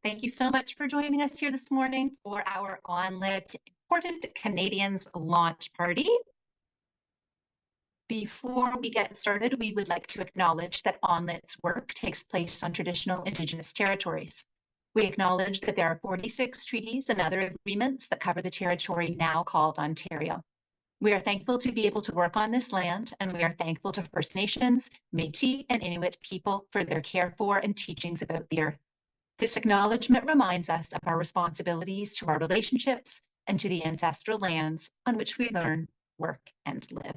Thank you so much for joining us here this morning for our ONlit Important Canadians launch party. Before we get started, we would like to acknowledge that ONLIT's work takes place on traditional Indigenous territories. We acknowledge that there are 46 treaties and other agreements that cover the territory now called Ontario. We are thankful to be able to work on this land, and we are thankful to First Nations, Métis, and Inuit people for their care for and teachings about the earth. This acknowledgement reminds us of our responsibilities to our relationships and to the ancestral lands on which we learn, work, and live.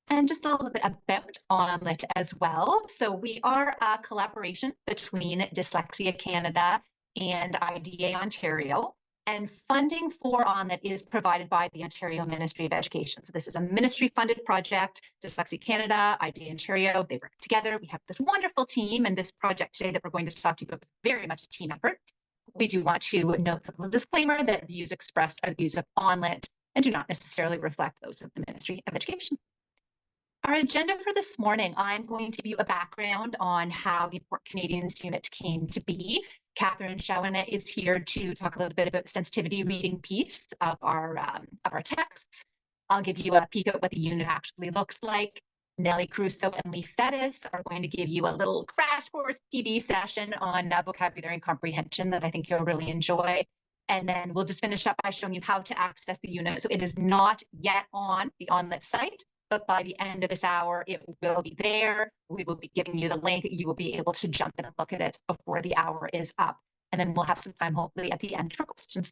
And just a little bit about ONlit as well. So we are a collaboration between Dyslexia Canada and IDA Ontario. And funding for ONlit is provided by the Ontario Ministry of Education. So this is a ministry-funded project. Dyslexia Canada, IDA Ontario, they work together. We have this wonderful team, and this project today that we're going to talk to you about is very much a team effort. We do want to note the disclaimer that views expressed are the views of ONlit and do not necessarily reflect those of the Ministry of Education. Our agenda for this morning, I'm going to give you a background on how the Important Canadians unit came to be. Catherine Shawana is here to talk a little bit about the sensitivity reading piece of our texts. I'll give you a peek at what the unit actually looks like. Nellie Caruso and Leigh Fettes are going to give you a little crash course PD session on vocabulary and comprehension that I think you'll really enjoy. And then we'll just finish up by showing you how to access the unit. So it is not yet on the ONlit site, but by the end of this hour, it will be there. We will be giving you the link. You will be able to jump in and look at it before the hour is up. And then we'll have some time, hopefully, at the end for questions.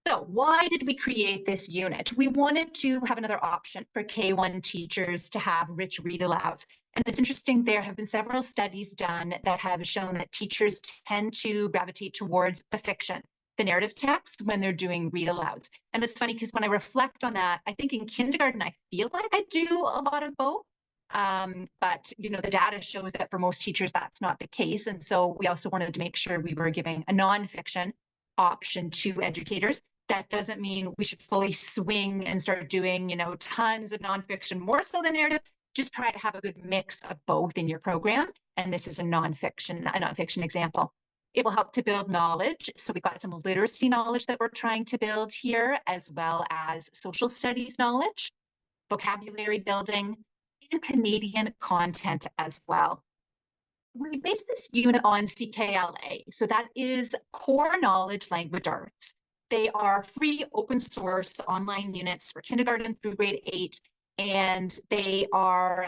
So why did we create this unit? We wanted to have another option for K1 teachers to have rich read-alouds. And it's interesting, there have been several studies done that have shown that teachers tend to gravitate towards the fiction, the narrative text, when they're doing read-alouds. And it's funny because when I reflect on that, I think in kindergarten, I feel like I do a lot of both. But the data shows that for most teachers, that's not the case. And so we also wanted to make sure we were giving a nonfiction option to educators. That doesn't mean we should fully swing and start doing, tons of nonfiction, more so than narrative. Just try to have a good mix of both in your program. And this is a nonfiction example. It will help to build knowledge. So we've got some literacy knowledge that we're trying to build here, as well as social studies knowledge, vocabulary building, and Canadian content as well. We base this unit on CKLA. So that is Core Knowledge Language Arts. They are free open source online units for kindergarten through grade 8, and they are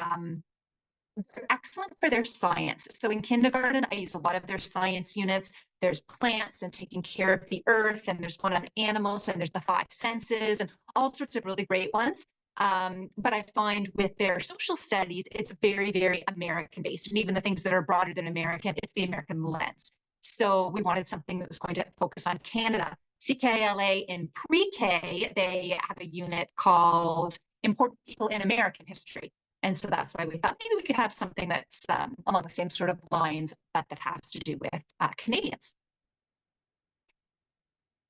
they're excellent for their science. So in kindergarten, I use a lot of their science units. There's plants and taking care of the earth, and there's one on animals, and there's the 5 senses, and all sorts of really great ones. But I find with their social studies, it's very, very American-based. And even the things that are broader than American, it's the American lens. So we wanted something that was going to focus on Canada. CKLA in pre-K, they have a unit called Important People in American History. And so that's why we thought maybe we could have something that's along the same sort of lines, but that has to do with Canadians.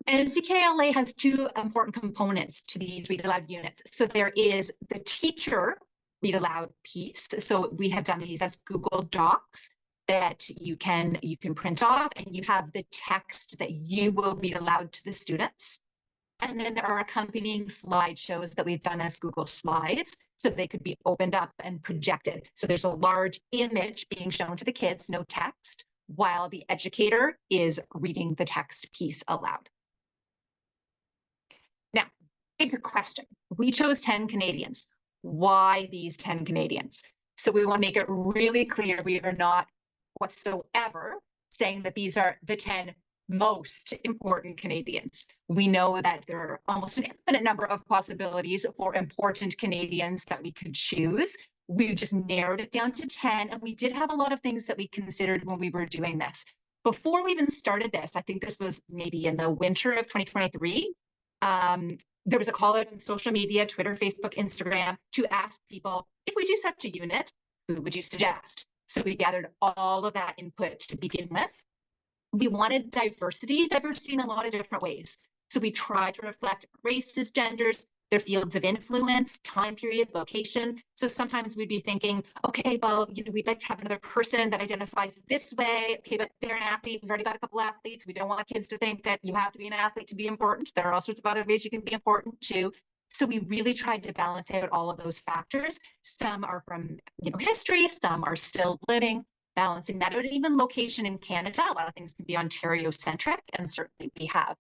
And CKLA has 2 important components to these read aloud units. So there is the teacher read aloud piece. So we have done these as Google Docs that you can print off, and you have the text that you will read aloud to the students. And then there are accompanying slideshows that we've done as Google Slides, so they could be opened up and projected. So there's a large image being shown to the kids, no text, while the educator is reading the text piece aloud. Now, big question. We chose 10 Canadians. Why these 10 Canadians? So we want to make it really clear we are not whatsoever saying that these are the 10 most important Canadians. We know that there are almost an infinite number of possibilities for important Canadians that we could choose. We just narrowed it down to 10, and we did have a lot of things that we considered when we were doing this. Before we even started this, I think this was maybe in the winter of 2023, there was a call out on social media, Twitter, Facebook, Instagram, to ask people, if we do such a unit, who would you suggest? So we gathered all of that input to begin with. We wanted diversity in a lot of different ways. So we tried to reflect races, genders, their fields of influence, time period, location. So sometimes we'd be thinking, okay, well, we'd like to have another person that identifies this way. Okay, but they're an athlete. We've already got a couple athletes. We don't want kids to think that you have to be an athlete to be important. There are all sorts of other ways you can be important too. So we really tried to balance out all of those factors. Some are from history, some are still living, balancing that out. And even location in Canada, a lot of things can be Ontario-centric, and certainly we have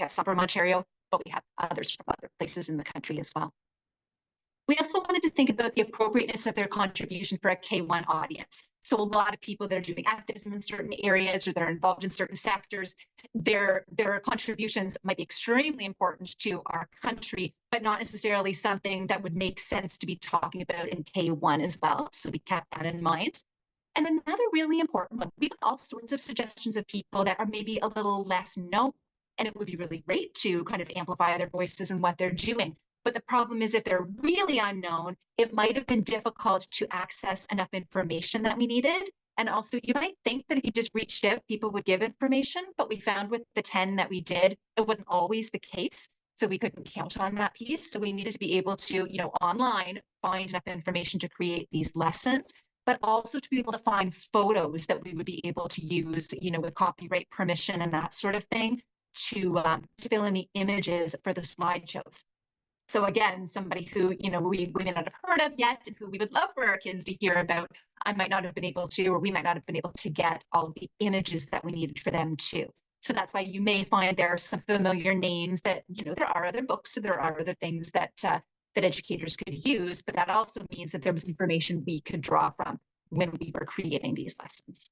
some from Ontario, but we have others from other places in the country as well. We also wanted to think about the appropriateness of their contribution for a K1 audience. So a lot of people that are doing activism in certain areas or that are involved in certain sectors, their contributions might be extremely important to our country, but not necessarily something that would make sense to be talking about in K1 as well. So we kept that in mind. And another really important one, we have all sorts of suggestions of people that are maybe a little less known, and it would be really great to kind of amplify their voices and what they're doing. But the problem is, if they're really unknown, it might have been difficult to access enough information that we needed. And also, you might think that if you just reached out, people would give information, but we found with the 10 that we did, it wasn't always the case. So we couldn't count on that piece. So we needed to be able to, online, find enough information to create these lessons, but also to be able to find photos that we would be able to use, with copyright permission and that sort of thing, to fill in the images for the slideshows. So again, somebody who, we may not have heard of yet and who we would love for our kids to hear about, I might not have been able to, or we might not have been able to get all of the images that we needed for them too. So that's why you may find there are some familiar names that, there are other books, or there are other things that that educators could use, but that also means that there was information we could draw from when we were creating these lessons.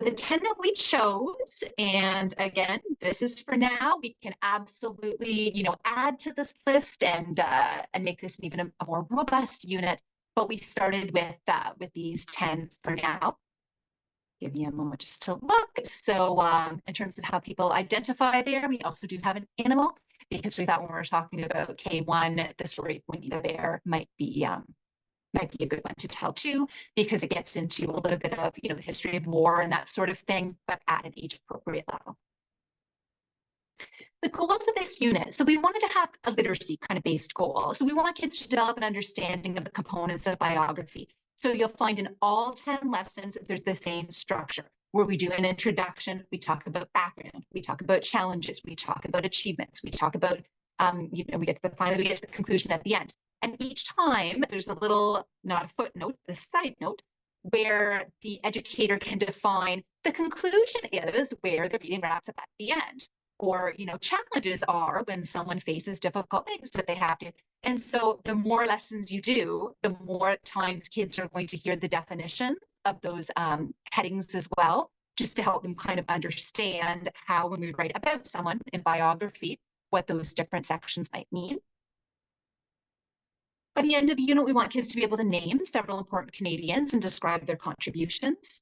The 10 that we chose, and again, this is for now, we can absolutely, add to this list and make this even a more robust unit, but we started with these 10 for now. Give me a moment just to look. So in terms of how people identify there, we also do have an animal, because we thought when we were talking about K1, the story of Winnie the Bear might be a good one to tell too, because it gets into a little bit of, the history of war and that sort of thing, but at an age appropriate level. The goals of this unit, so we wanted to have a literacy kind of based goal. So we want kids to develop an understanding of the components of biography. So you'll find in all 10 lessons, there's the same structure, where we do an introduction, we talk about background, we talk about challenges, we talk about achievements, we talk about, we get to the conclusion at the end. And each time there's a little, not a footnote, a side note, where the educator can define the conclusion is where the reading wraps up at the end. Or, challenges are when someone faces difficult things that they have to. And so the more lessons you do, the more times kids are going to hear the definition of those headings as well, just to help them kind of understand how, when we write about someone in biography, what those different sections might mean. By the end of the unit, we want kids to be able to name several important Canadians and describe their contributions,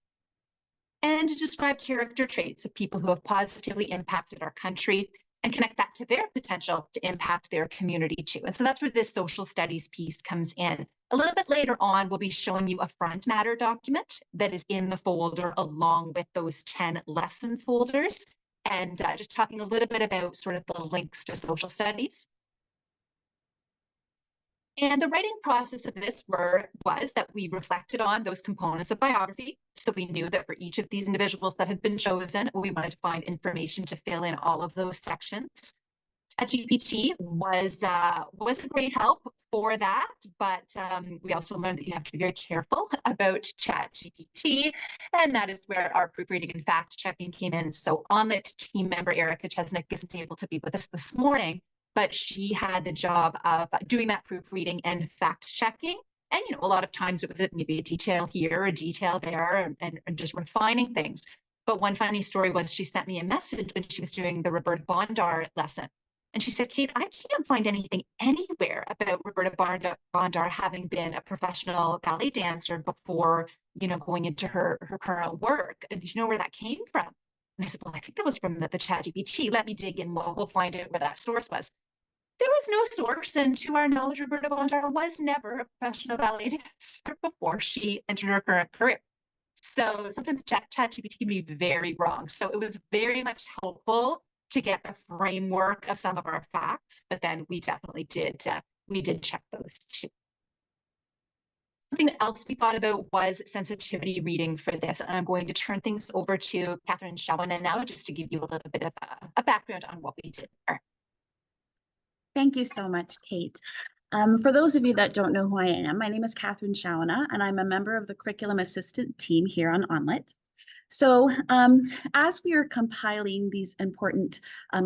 and to describe character traits of people who have positively impacted our country and connect that to their potential to impact their community too. And so that's where this social studies piece comes in. A little bit later on, we'll be showing you a front matter document that is in the folder along with those 10 lesson folders, and just talking a little bit about sort of the links to social studies. And the writing process of this was that we reflected on those components of biography. So we knew that for each of these individuals that had been chosen, we wanted to find information to fill in all of those sections. ChatGPT was a great help for that, but we also learned that you have to be very careful about ChatGPT, and that is where our proofreading and fact checking came in. So ONlit team member Erica Chesnick isn't able to be with us this morning, but she had the job of doing that proofreading and fact checking. And, a lot of times it was maybe a detail here, a detail there, and just refining things. But one funny story was she sent me a message when she was doing the Roberta Bondar lesson. And she said, Kate, I can't find anything anywhere about Roberta Bondar having been a professional ballet dancer before, going into her current work. And do you know where that came from? And I said, well, I think that was from the ChatGPT. Let me dig in. We'll find out where that source was. There was no source, and to our knowledge, Roberta Bondar was never a professional ballet dancer before she entered her current career. So sometimes ChatGPT can be very wrong. So it was very much helpful to get the framework of some of our facts, but then we definitely did check those too. Something else we thought about was sensitivity reading for this, and I'm going to turn things over to Catherine Shawana now, just to give you a little bit of a background on what we did there. Thank you so much, Kate. For those of you that don't know who I am, my name is Catherine Shawana, and I'm a member of the curriculum assistant team here on ONlit. So as we are compiling these important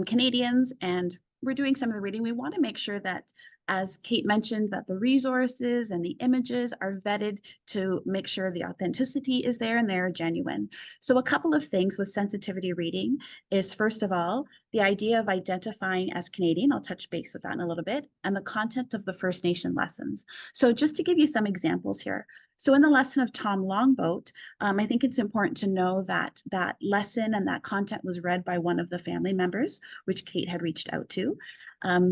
Canadians and we're doing some of the reading, we want to make sure that, as Kate mentioned, that the resources and the images are vetted to make sure the authenticity is there and they're genuine. So a couple of things with sensitivity reading is, first of all, the idea of identifying as Canadian. I'll touch base with that in a little bit, and the content of the First Nation lessons. So just to give you some examples here. So in the lesson of Tom Longboat, I think it's important to know that that lesson and that content was read by one of the family members, which Kate had reached out to.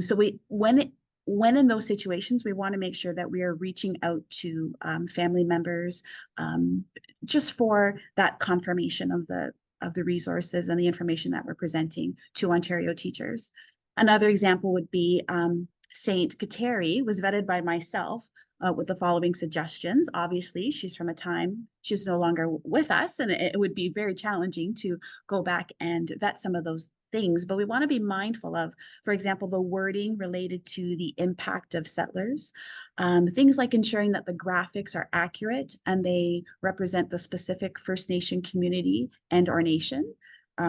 So when in those situations, we want to make sure that we are reaching out to family members just for that confirmation of the resources and the information that we're presenting to Ontario teachers. Another example would be Saint Kateri was vetted by myself with the following suggestions. Obviously, she's from a time she's no longer with us, and it would be very challenging to go back and vet some of those things, but we want to be mindful of, for example, the wording related to the impact of settlers, things like ensuring that the graphics are accurate and they represent the specific First Nation community and our nation.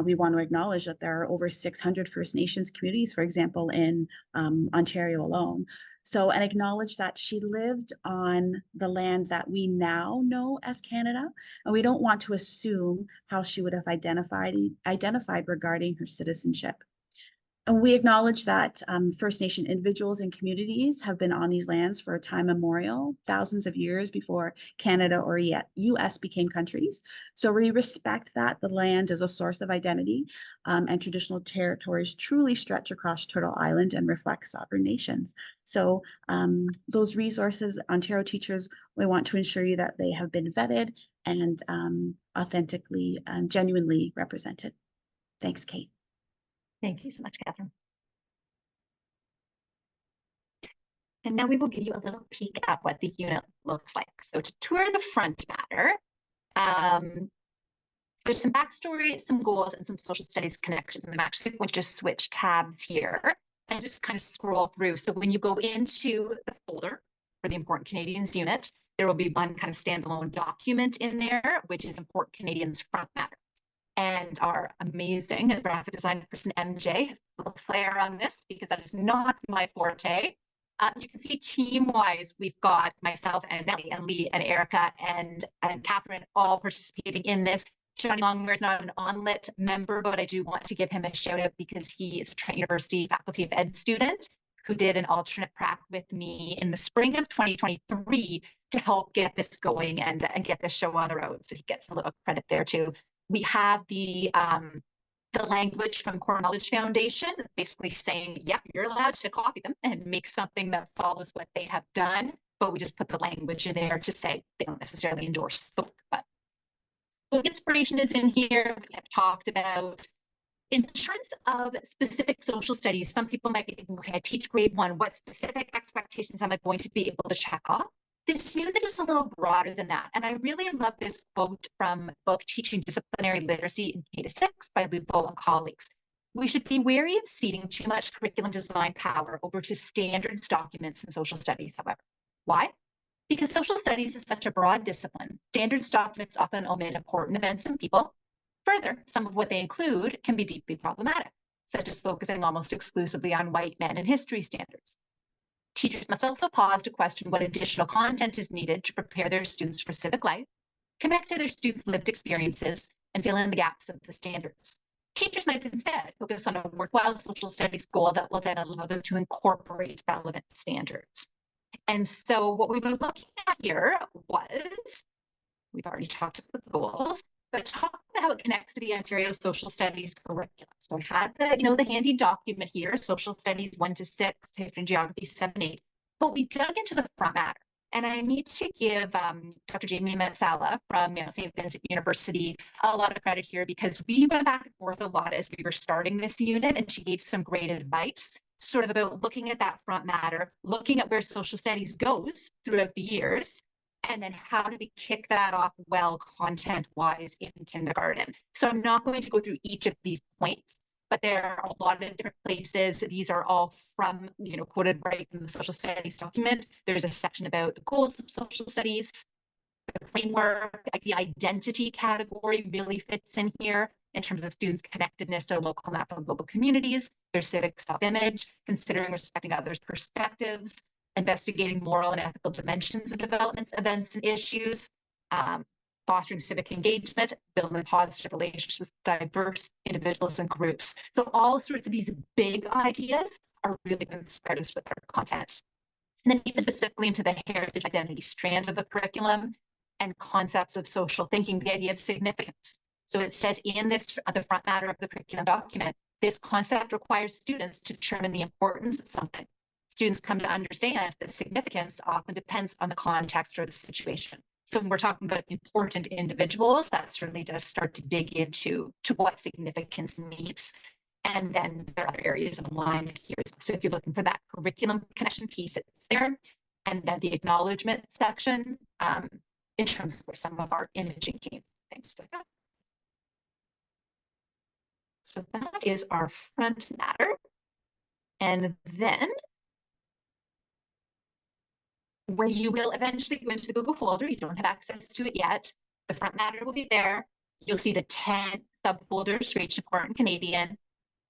We want to acknowledge that there are over 600 First Nations communities, for example, in Ontario alone. So, and acknowledge that she lived on the land that we now know as Canada, and we don't want to assume how she would have identified regarding her citizenship. And we acknowledge that First Nation individuals and communities have been on these lands for a time immemorial, thousands of years before Canada or US became countries. So we respect that the land is a source of identity, and traditional territories truly stretch across Turtle Island and reflect sovereign nations. So those resources, Ontario teachers, we want to ensure you that they have been vetted and authentically and genuinely represented. Thanks, Kate. Thank you so much, Catherine. And now we will give you a little peek at what the unit looks like. So to tour the front matter, there's some backstory, some goals, and some social studies connections. And I'm actually going to just switch tabs here and just kind of scroll through. So when you go into the folder for the Important Canadians unit, there will be one kind of standalone document in there, which is Important Canadians front matter. And our amazing graphic design person, MJ, has a little flair on this because that is not my forte. You can see team-wise, we've got myself and Nellie and Leigh and Erica and Catherine all participating in this. Johnny Longmire is not an ONlit member, but I do want to give him a shout out because he is a Trent University Faculty of Ed student who did an alternate prac with me in the spring of 2023 to help get this going and get this show on the road. So he gets a little credit there too. We have the language from Core Knowledge Foundation, basically saying, yep, you're allowed to copy them and make something that follows what they have done, but we just put the language in there to say they don't necessarily endorse the book. But the inspiration is in here. We have talked about, in terms of specific social studies, some people might be thinking, okay, I teach grade 1, what specific expectations am I going to be able to check off? This unit is a little broader than that. And I really love this quote from book Teaching Disciplinary Literacy in K-6 by Lupo and colleagues. We should be wary of ceding too much curriculum design power over to standards documents in social studies, however. Why? Because social studies is such a broad discipline. Standards documents often omit important events and people. Further, some of what they include can be deeply problematic, such as focusing almost exclusively on white men and history standards. Teachers must also pause to question what additional content is needed to prepare their students for civic life, connect to their students' lived experiences, and fill in the gaps of the standards. Teachers might instead focus on a worthwhile social studies goal that will then allow them to incorporate relevant standards. And so what we were looking at here was, we've already talked about the goals, but talk about how it connects to the Ontario Social Studies curriculum. So I had the handy document here, Social Studies 1 to 6, History and Geography 7, 8. But we dug into the front matter And I need to give Dr. Jamie Matsala from St. Vincent University a lot of credit here, because we went back and forth a lot as we were starting this unit, and she gave some great advice sort of about looking at that front matter, looking at where social studies goes throughout the years, and then how do we kick that off well content-wise in kindergarten. So I'm not going to go through each of these points, but there are a lot of different places. These are all from, quoted right from the social studies document. There's a section about the goals of social studies, the framework, like the identity category really fits in here in terms of students' connectedness to local, national, and global communities, their civic self-image, considering respecting others' perspectives, investigating moral and ethical dimensions of developments, events, and issues, fostering civic engagement, building positive relationships with diverse individuals and groups. So all sorts of these big ideas are really going to spread us with our content. And then even specifically into the heritage identity strand of the curriculum and concepts of social thinking, the idea of significance. So it says in this, the front matter of the curriculum document, this concept requires students to determine the importance of something. Students come to understand that significance often depends on the context or the situation. So when we're talking about important individuals, that certainly does start to dig into what significance means. And then there are other areas of alignment here. So if you're looking for that curriculum connection piece, it's there. And then the acknowledgement section, in terms of where some of our imaging came, things like that. So that is our front matter. And then when you will eventually go into the Google folder, you don't have access to it yet, the front matter will be there. You'll see the 10 subfolders for each important Canadian.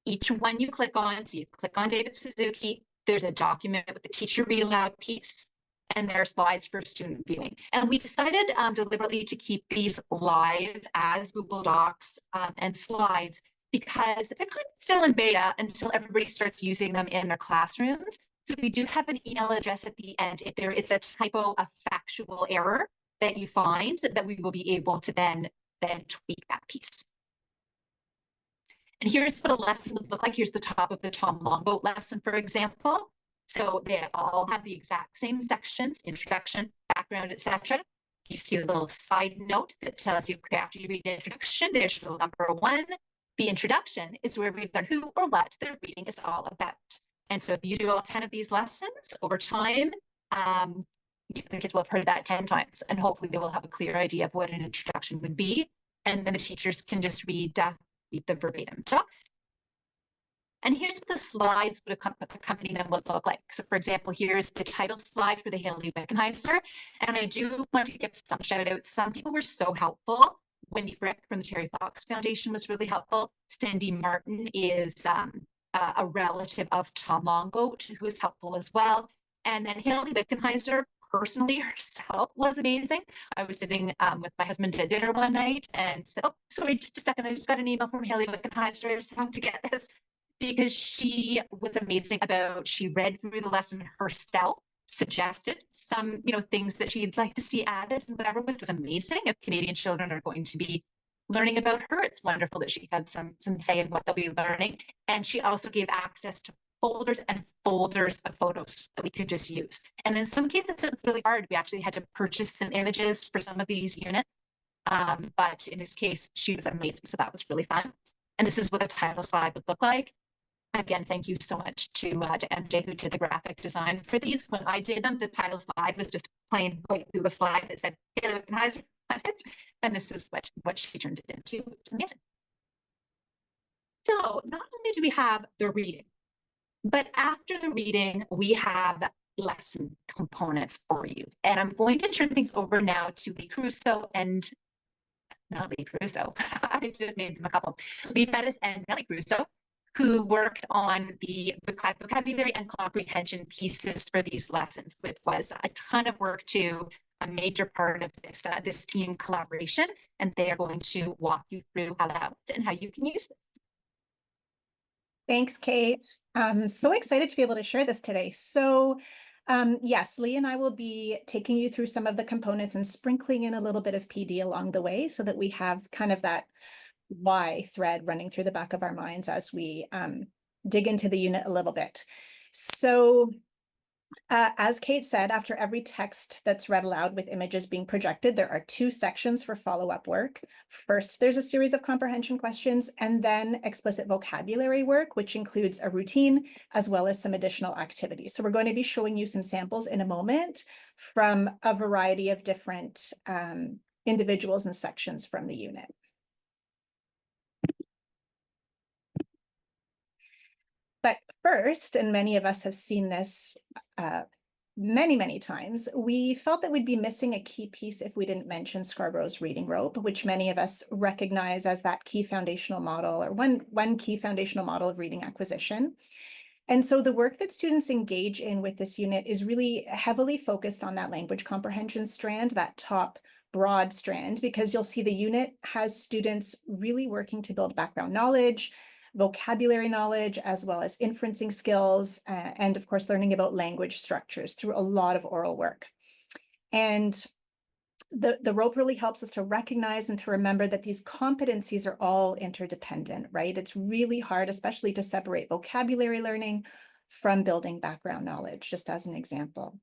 Each one you click on, so you click on David Suzuki, there's a document with the teacher read aloud piece, and there are slides for student viewing. And we decided deliberately to keep these live as Google Docs and slides, because they're kind of still in beta until everybody starts using them in their classrooms. So we do have an email address at the end if there is a typo, a factual error that you find, that we will be able to then tweak that piece. And here's what a lesson would look like. Here's the top of the Tom Longboat lesson, for example. So they all have the exact same sections: introduction, background, etc. You see a little side note that tells you after you read the introduction, there's rule number 1. The introduction is where we learn who or what the reading is all about. And so if you do all 10 of these lessons over time, the kids will have heard that 10 times, and hopefully they will have a clear idea of what an introduction would be. And then the teachers can just read the verbatim docs. And here's what the slides would accompany them would look like. So for example, here's the title slide for the Haley Wickenheiser. And I do want to give some shout outs. Some people were so helpful. Wendy Frick from the Terry Fox Foundation was really helpful. Cindy Martin is a relative of Tom Longboat, who is helpful as well. And then Haley Wickenheiser personally herself was amazing. I was sitting with my husband at dinner one night and said, oh, sorry, just a second, I just got an email from Haley Wickenheiser, so I have to get this, because she was amazing about, she read through the lesson herself, suggested some, things that she'd like to see added and whatever, which was amazing. If Canadian children are going to be learning about her, it's wonderful that she had some say in what they'll be learning. And she also gave access to folders and folders of photos that we could just use. And in some cases, it was really hard. We actually had to purchase some images for some of these units. But in this case, she was amazing. So that was really fun. And this is what a title slide would look like. Again, thank you so much to MJ, who did the graphic design for these. When I did them, the title slide was just plain white blue slide that said Haley Wickenheiser on it. And this is what she turned it into. It's amazing. So not only do we have the reading, but after the reading, we have lesson components for you. And I'm going to turn things over now to Leigh Caruso and not Leigh Caruso. I just made them a couple. Leigh Fettes and Nellie Caruso, who worked on the vocabulary and comprehension pieces for these lessons, which was a ton of work too, a major part of this team collaboration. And they are going to walk you through how that works and how you can use this. Thanks, Kate. I'm so excited to be able to share this today. So yes, Leigh and I will be taking you through some of the components and sprinkling in a little bit of PD along the way so that we have kind of that why thread running through the back of our minds as we dig into the unit a little bit. So As Kate said, after every text that's read aloud with images being projected, there are 2 sections for follow-up work. First, there's a series of comprehension questions, and then explicit vocabulary work, which includes a routine as well as some additional activities. So we're going to be showing you some samples in a moment from a variety of different individuals and sections from the unit. But first, and many of us have seen this many times, we felt that we'd be missing a key piece if we didn't mention Scarborough's reading rope, which many of us recognize as that key foundational model, or one key foundational model of reading acquisition. And so the work that students engage in with this unit is really heavily focused on that language comprehension strand, that top broad strand, because you'll see the unit has students really working to build background knowledge, vocabulary knowledge, as well as inferencing skills, and of course, learning about language structures through a lot of oral work. And the rope really helps us to recognize and to remember that these competencies are all interdependent, right? It's really hard, especially to separate vocabulary learning from building background knowledge, just as an example.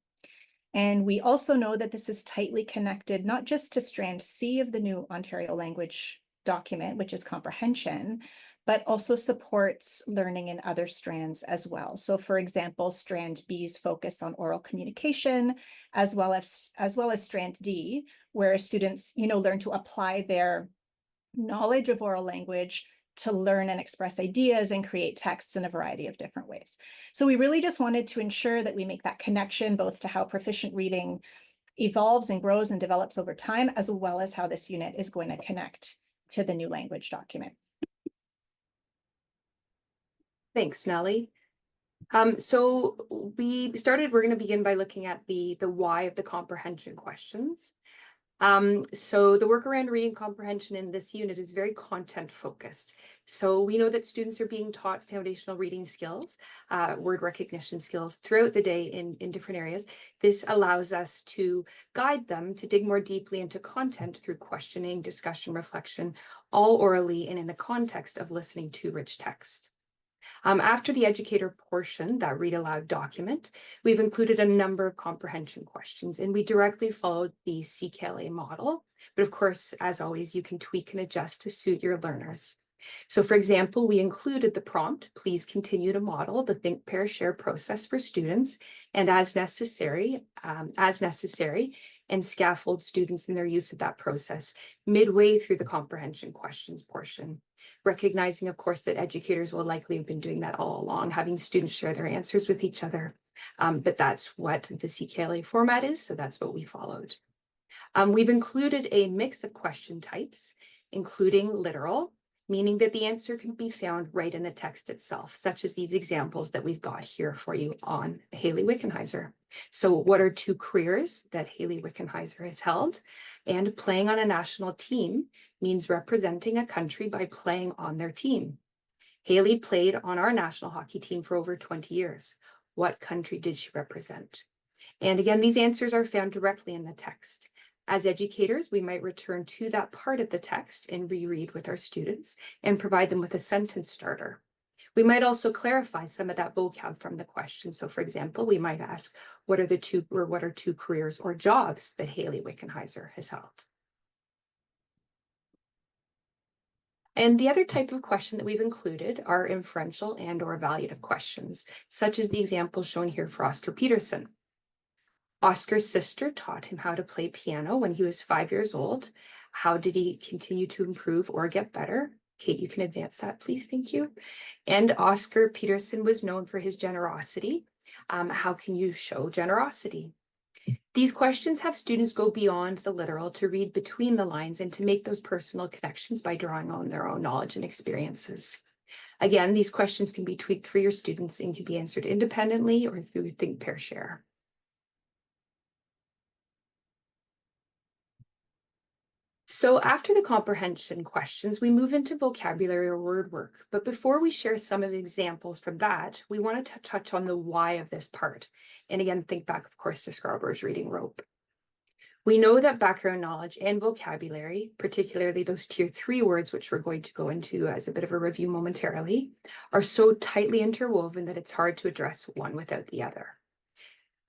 And we also know that this is tightly connected, not just to strand C of the new Ontario language document, which is comprehension, but also supports learning in other strands as well. So for example, strand B's focus on oral communication, as well as strand D, where students, learn to apply their knowledge of oral language to learn and express ideas and create texts in a variety of different ways. So we really just wanted to ensure that we make that connection both to how proficient reading evolves and grows and develops over time, as well as how this unit is going to connect to the new language document. Thanks, Nellie. So we're going to begin by looking at the why of the comprehension questions. So the work around reading comprehension in this unit is very content focused. So we know that students are being taught foundational reading skills, word recognition skills throughout the day in different areas. This allows us to guide them to dig more deeply into content through questioning, discussion, reflection, all orally and in the context of listening to rich text. After the educator portion, that read aloud document, we've included a number of comprehension questions, and we directly followed the CKLA model. But of course, as always, you can tweak and adjust to suit your learners. So for example, we included the prompt, please continue to model the think, pair, share process for students, and as necessary, and scaffold students in their use of that process midway through the comprehension questions portion. Recognizing, of course, that educators will likely have been doing that all along, having students share their answers with each other. But that's what the CKLA format is, so that's what we followed. We've included a mix of question types, including literal, meaning that the answer can be found right in the text itself, such as these examples that we've got here for you on Hayley Wickenheiser. So what are 2 careers that Hayley Wickenheiser has held? And playing on a national team means representing a country by playing on their team. Hayley played on our national hockey team for over 20 years. What country did she represent? And again, these answers are found directly in the text. As educators, we might return to that part of the text and reread with our students and provide them with a sentence starter. We might also clarify some of that vocab from the question. So for example, we might ask, what are 2 careers or jobs that Hayley Wickenheiser has held? And the other type of question that we've included are inferential and or evaluative questions, such as the example shown here for Oscar Peterson. Oscar's sister taught him how to play piano when he was 5 years old. How did he continue to improve or get better? Kate, you can advance that, please. Thank you. And Oscar Peterson was known for his generosity. How can you show generosity? These questions have students go beyond the literal to read between the lines and to make those personal connections by drawing on their own knowledge and experiences. Again, these questions can be tweaked for your students and can be answered independently or through think, pair, share. So after the comprehension questions, we move into vocabulary or word work. But before we share some of the examples from that, we want to touch on the why of this part. And again, think back, of course, to Scarborough's reading rope. We know that background knowledge and vocabulary, particularly those tier 3 words, which we're going to go into as a bit of a review momentarily, are so tightly interwoven that it's hard to address one without the other.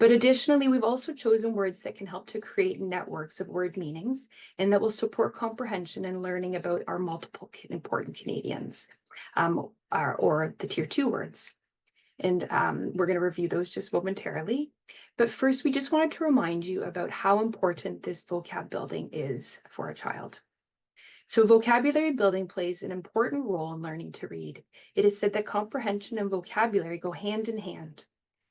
But additionally, we've also chosen words that can help to create networks of word meanings and that will support comprehension and learning about our multiple important Canadians, or the tier 2 words. And we're going to review those just momentarily. But first, we just wanted to remind you about how important this vocab building is for a child. So vocabulary building plays an important role in learning to read. It is said that comprehension and vocabulary go hand in hand.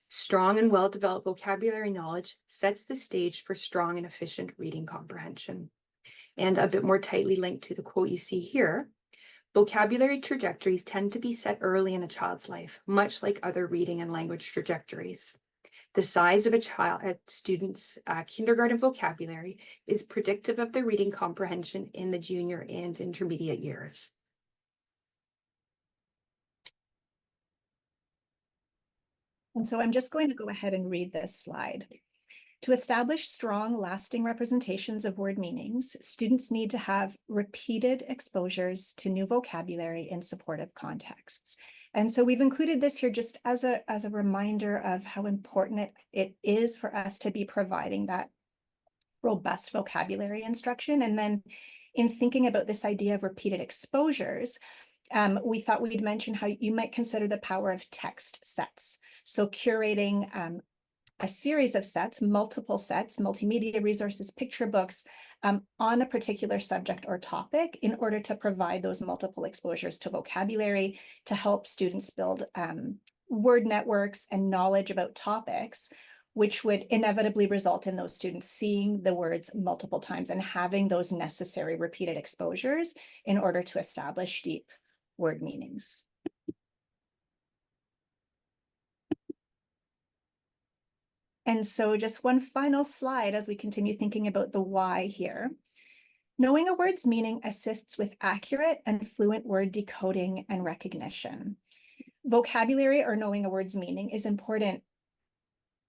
Strong and well-developed vocabulary knowledge sets the stage for strong and efficient reading comprehension. And a bit more tightly linked to the quote you see here, vocabulary trajectories tend to be set early in a child's life, much like other reading and language trajectories. The size of a student's kindergarten vocabulary is predictive of their reading comprehension in the junior and intermediate years. And so I'm just going to go ahead and read this slide. To establish strong, lasting representations of word meanings, students need to have repeated exposures to new vocabulary in supportive contexts. And so we've included this here just as a reminder of how important it is for us to be providing that robust vocabulary instruction. And then in thinking about this idea of repeated exposures, we thought we'd mention how you might consider the power of text sets. So curating a series of sets, multiple sets, multimedia resources, picture books on a particular subject or topic in order to provide those multiple exposures to vocabulary to help students build word networks and knowledge about topics, which would inevitably result in those students seeing the words multiple times and having those necessary repeated exposures in order to establish deep word meanings. And so just one final slide as we continue thinking about the why here. Knowing a word's meaning assists with accurate and fluent word decoding and recognition. Vocabulary or knowing a word's meaning is important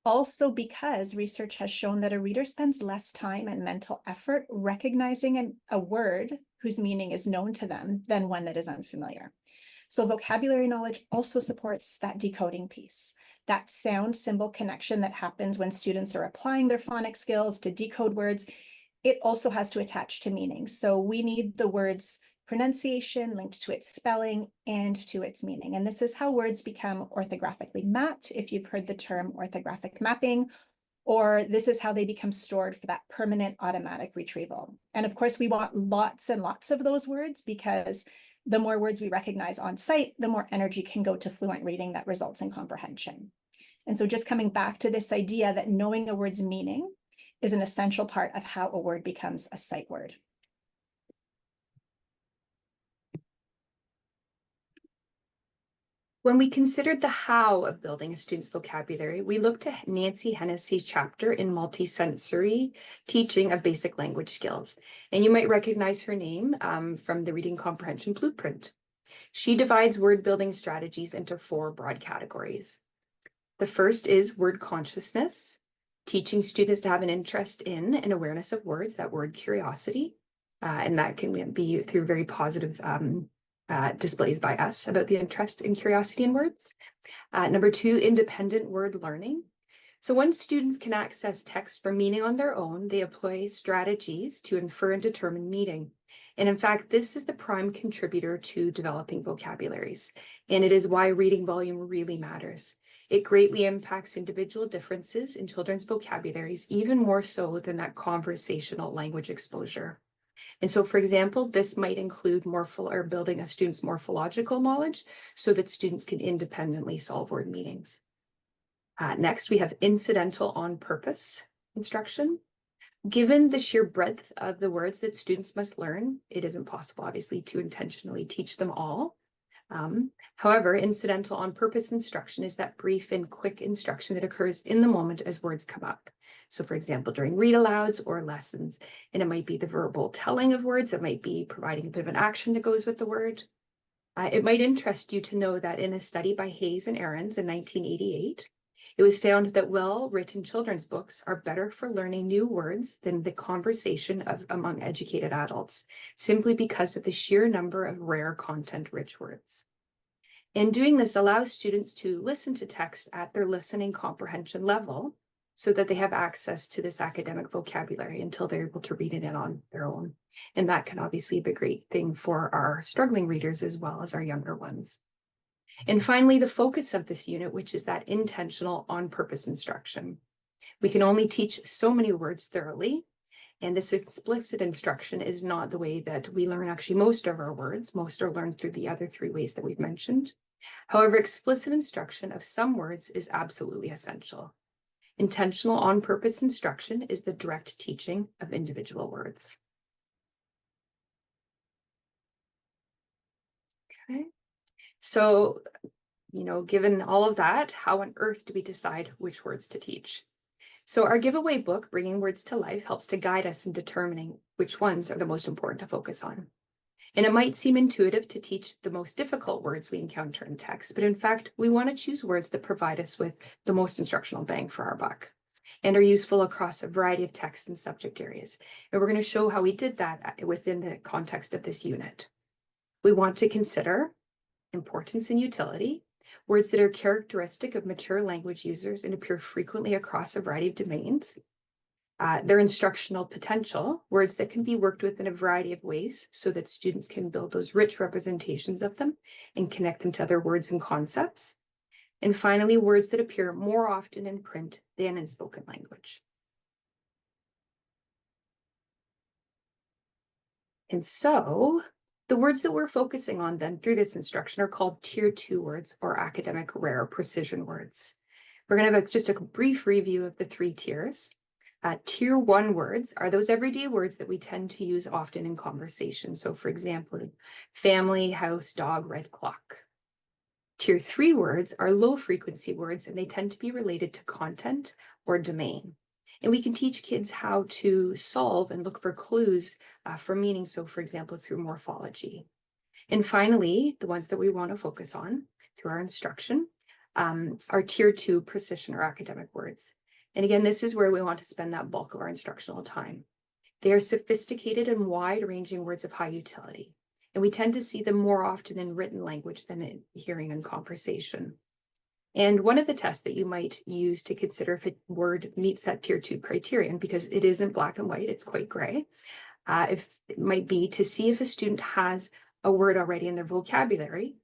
also because research has shown that a reader spends less time and mental effort recognizing a word whose meaning is known to them than one that is unfamiliar. So vocabulary knowledge also supports that decoding piece, that sound symbol connection that happens when students are applying their phonics skills to decode words. It also has to attach to meaning. So we need the word's pronunciation linked to its spelling and to its meaning. And this is how words become orthographically mapped, if you've heard the term orthographic mapping, or this is how they become stored for that permanent automatic retrieval. And of course, we want lots and lots of those words because the more words we recognize on site, the more energy can go to fluent reading that results in comprehension. And so just coming back to this idea that knowing a word's meaning is an essential part of how a word becomes a sight word. When we considered the how of building a student's vocabulary, we looked at Nancy Hennessy's chapter in Multisensory Teaching of Basic Language Skills. And you might recognize her name from the Reading Comprehension Blueprint. She divides word building strategies into 4 broad categories. The first is word consciousness, teaching students to have an interest in and awareness of words, that word curiosity. And that can be through very positive displays by us about the interest and curiosity in words. Number 2, independent word learning. So once students can access text for meaning on their own, they employ strategies to infer and determine meaning. And in fact, this is the prime contributor to developing vocabularies. And it is why reading volume really matters. It greatly impacts individual differences in children's vocabularies, even more so than that conversational language exposure. And so, for example, this might include building a student's morphological knowledge so that students can independently solve word meanings. Next, we have incidental on purpose instruction. Given the sheer breadth of the words that students must learn, it isn't possible, obviously, to intentionally teach them all. However, incidental on purpose instruction is that brief and quick instruction that occurs in the moment as words come up. So for example, during read alouds or lessons, and it might be the verbal telling of words, it might be providing a bit of an action that goes with the word. It might interest you to know that in a study by Hayes and Ahrens in 1988, it was found that well-written children's books are better for learning new words than the conversation among educated adults, simply because of the sheer number of rare content-rich words. And doing this allows students to listen to text at their listening comprehension level, so that they have access to this academic vocabulary until they're able to read it in on their own. And that can obviously be a great thing for our struggling readers as well as our younger ones. And finally, the focus of this unit, which is that intentional on-purpose instruction. We can only teach so many words thoroughly, and this explicit instruction is not the way that we learn actually most of our words. Most are learned through the other three ways that we've mentioned. However, explicit instruction of some words is absolutely essential. Intentional on-purpose instruction is the direct teaching of individual words. Okay, so, given all of that, how on earth do we decide which words to teach? So our giveaway book, Bringing Words to Life, helps to guide us in determining which ones are the most important to focus on. And it might seem intuitive to teach the most difficult words we encounter in text, but in fact, we want to choose words that provide us with the most instructional bang for our buck and are useful across a variety of text and subject areas. And we're going to show how we did that within the context of this unit. We want to consider importance and utility, words that are characteristic of mature language users and appear frequently across a variety of domains. Their instructional potential, words that can be worked with in a variety of ways so that students can build those rich representations of them and connect them to other words and concepts. And finally, words that appear more often in print than in spoken language. And so the words that we're focusing on then through this instruction are called Tier 2 words or academic rare precision words. We're going to have just a brief review of the three tiers. Tier 1 words are those everyday words that we tend to use often in conversation. So for example, family, house, dog, red clock. Tier 3 words are low frequency words, and they tend to be related to content or domain. And we can teach kids how to solve and look for clues for meaning. So for example, through morphology. And finally, the ones that we want to focus on through our instruction are Tier 2 precision or academic words. And again, this is where we want to spend that bulk of our instructional time. They are sophisticated and wide-ranging words of high utility, and we tend to see them more often in written language than in hearing and conversation. And one of the tests that you might use to consider if a word meets that Tier 2 criterion, because it isn't black and white, it's quite gray, if it might be to see if a student has a word already in their vocabulary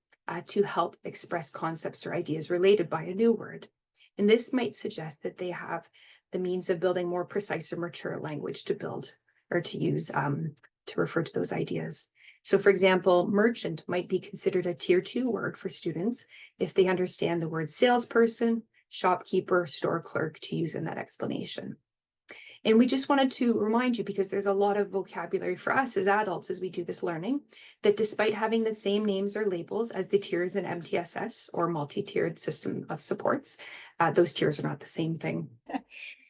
to help express concepts or ideas related by a new word. And this might suggest that they have the means of building more precise or mature language to build or to use to refer to those ideas. So for example, merchant might be considered a Tier 2 word for students if they understand the word salesperson, shopkeeper, store clerk to use in that explanation. And we just wanted to remind you, because there's a lot of vocabulary for us as adults as we do this learning, that despite having the same names or labels as the tiers in MTSS or multi-tiered system of supports, those tiers are not the same thing.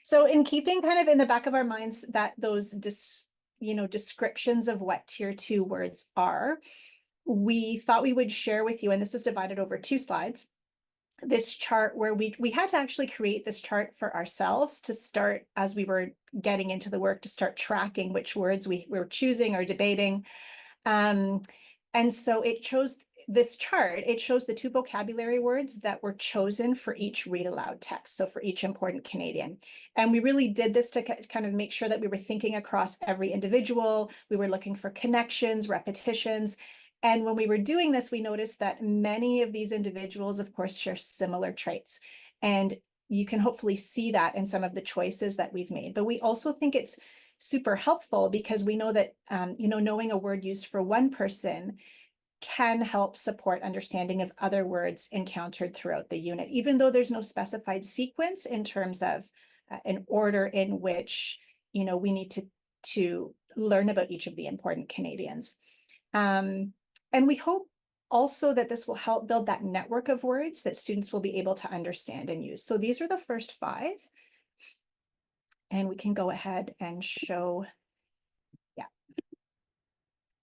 So in keeping kind of in the back of our minds that those descriptions of what Tier 2 words are, we thought we would share with you, and this is divided over 2 slides, this chart where we had to actually create this chart for ourselves to start, as we were getting into the work, to start tracking which words we were choosing or debating. And so it chose this chart, it shows the 2 vocabulary words that were chosen for each read aloud text. So for each Important Canadian. And we really did this to kind of make sure that we were thinking across every individual. We were looking for connections, repetitions. And when we were doing this, we noticed that many of these individuals, of course, share similar traits. And you can hopefully see that in some of the choices that we've made. But we also think it's super helpful because we know that, knowing a word used for one person can help support understanding of other words encountered throughout the unit, even though there's no specified sequence in terms of an order in which, we need to learn about each of the Important Canadians. And we hope also that this will help build that network of words that students will be able to understand and use. So these are the first 5. And we can go ahead and show, yeah.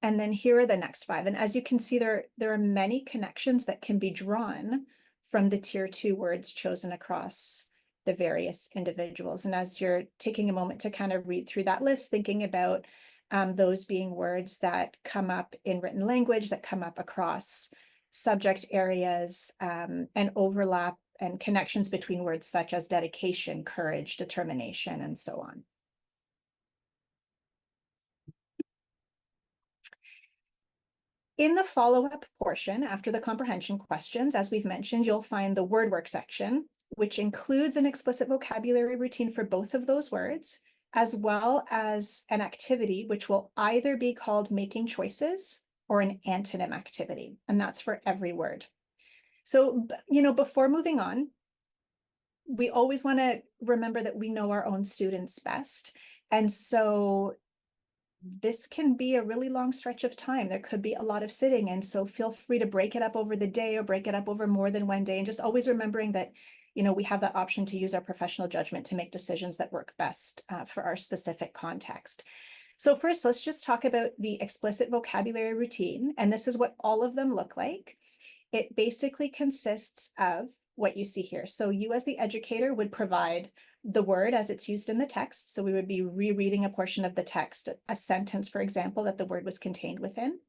And then here are the next 5. And as you can see, there are many connections that can be drawn from the Tier 2 words chosen across the various individuals. And as you're taking a moment to kind of read through that list, thinking about those being words that come up in written language, that come up across subject areas and overlap and connections between words such as dedication, courage, determination, and so on. In the follow-up portion, after the comprehension questions, as we've mentioned, you'll find the word work section, which includes an explicit vocabulary routine for both of those words, as well as an activity which will either be called making choices or an antonym activity, and that's for every word. So, before moving on, we always want to remember that we know our own students best. And so this can be a really long stretch of time. There could be a lot of sitting. And so feel free to break it up over the day or break it up over more than one day. And just always remembering that, we have that option to use our professional judgment to make decisions that work best for our specific context. So first, let's just talk about the explicit vocabulary routine. And this is what all of them look like. It basically consists of what you see here. So you as the educator would provide the word as it's used in the text. So we would be rereading a portion of the text, a sentence, for example, that the word was contained within,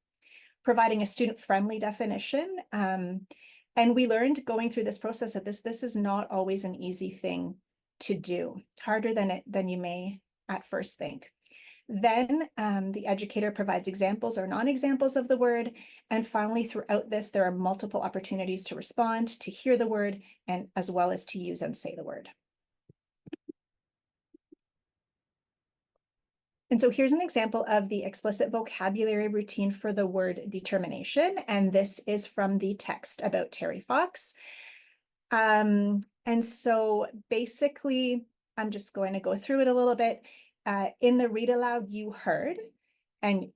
providing a student-friendly definition. And we learned going through this process that this is not always an easy thing to do, harder than you may at first think. Then the educator provides examples or non-examples of the word. And finally, throughout this, there are multiple opportunities to respond, to hear the word, and as well as to use and say the word. And so here's an example of the explicit vocabulary routine for the word determination. And this is from the text about Terry Fox. And so basically, I'm just going to go through it a little bit. In the read aloud you heard, and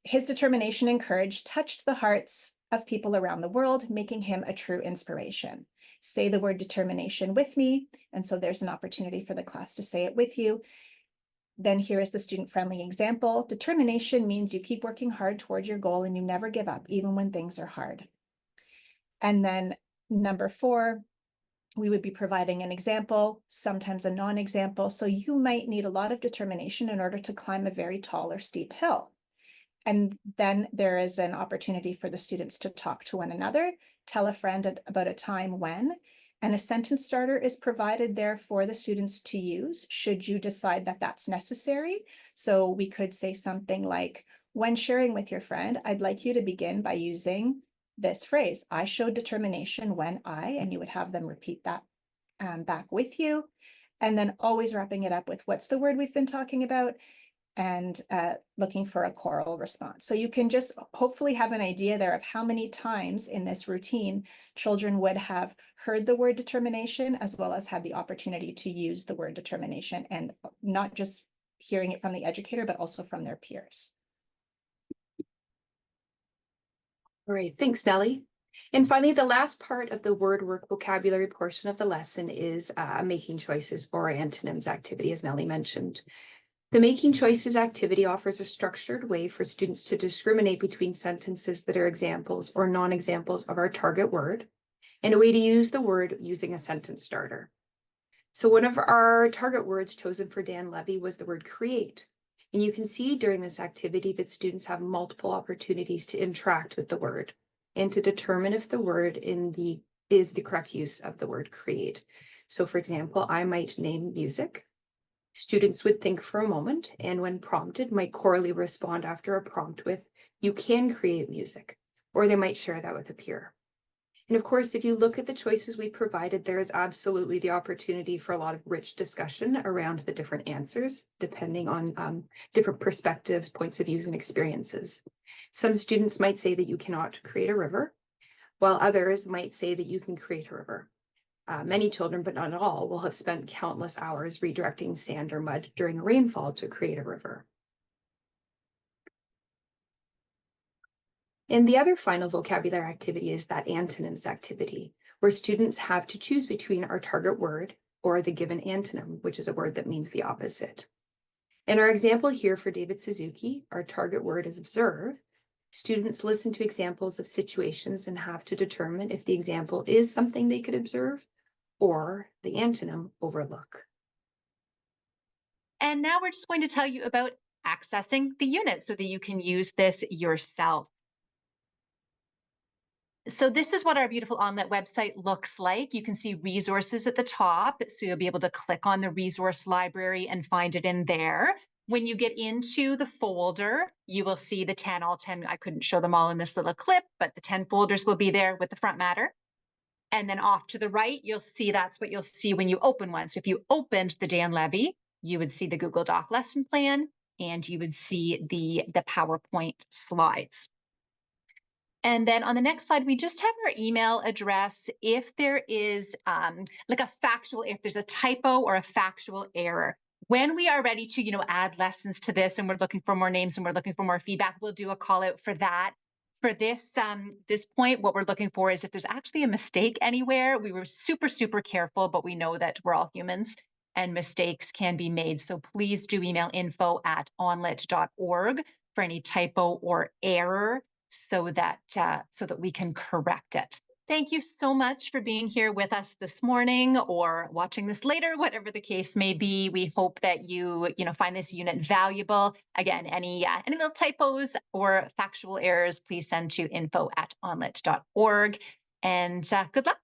his determination and courage touched the hearts of people around the world, making him a true inspiration. Say the word determination with me. And so there's an opportunity for the class to say it with you. Then here is the student-friendly example. Determination means you keep working hard towards your goal and you never give up, even when things are hard. And then number 4, we would be providing an example, sometimes a non-example. So you might need a lot of determination in order to climb a very tall or steep hill. And then there is an opportunity for the students to talk to one another, tell a friend about a time when, and a sentence starter is provided there for the students to use should you decide that that's necessary. So we could say something like, when sharing with your friend, I'd like you to begin by using this phrase, I showed determination when and you would have them repeat that back with you. And then always wrapping it up with what's the word we've been talking about, and looking for a choral response. So you can just hopefully have an idea there of how many times in this routine children would have heard the word determination, as well as had the opportunity to use the word determination, and not just hearing it from the educator, but also from their peers. All right, thanks, Nellie. And finally, the last part of the word work vocabulary portion of the lesson is making choices or antonyms activity, as Nellie mentioned. The making choices activity offers a structured way for students to discriminate between sentences that are examples or non-examples of our target word, and a way to use the word using a sentence starter. So one of our target words chosen for Dan Levy was the word create. And you can see during this activity that students have multiple opportunities to interact with the word and to determine if the word is the correct use of the word create. So for example, I might name music. Students would think for a moment, and when prompted, might chorally respond after a prompt with, you can create music, or they might share that with a peer. And of course, if you look at the choices we provided, there is absolutely the opportunity for a lot of rich discussion around the different answers, depending on different perspectives, points of views, and experiences. Some students might say that you cannot create a river, while others might say that you can create a river. Many children, but not all, will have spent countless hours redirecting sand or mud during a rainfall to create a river. And the other final vocabulary activity is that antonyms activity, where students have to choose between our target word or the given antonym, which is a word that means the opposite. In our example here for David Suzuki, our target word is observe. Students listen to examples of situations and have to determine if the example is something they could observe or the antonym, overlook. And now we're just going to tell you about accessing the unit so that you can use this yourself. So this is what our beautiful ONlit website looks like. You can see resources at the top, so you'll be able to click on the resource library and find it in there. When you get into the folder, you will see the 10, all 10. I couldn't show them all in this little clip, but the 10 folders will be there with the front matter. And then off to the right, you'll see that's what you'll see when you open one. So if you opened the Dan Levy, you would see the Google Doc lesson plan, and you would see the PowerPoint slides. And then on the next slide, we just have our email address. If there is like a factual, if there's a typo or a factual error, when we are ready to, add lessons to this and we're looking for more names and we're looking for more feedback, we'll do a call out for that. For this point, what we're looking for is if there's actually a mistake anywhere. We were super, super careful, but we know that we're all humans and mistakes can be made. So please do email info@onlit.org for any typo or error so that we can correct it. Thank you so much for being here with us this morning or watching this later, whatever the case may be. We hope that you find this unit valuable. Again, any little typos or factual errors, please send to info@onlit.org. And good luck.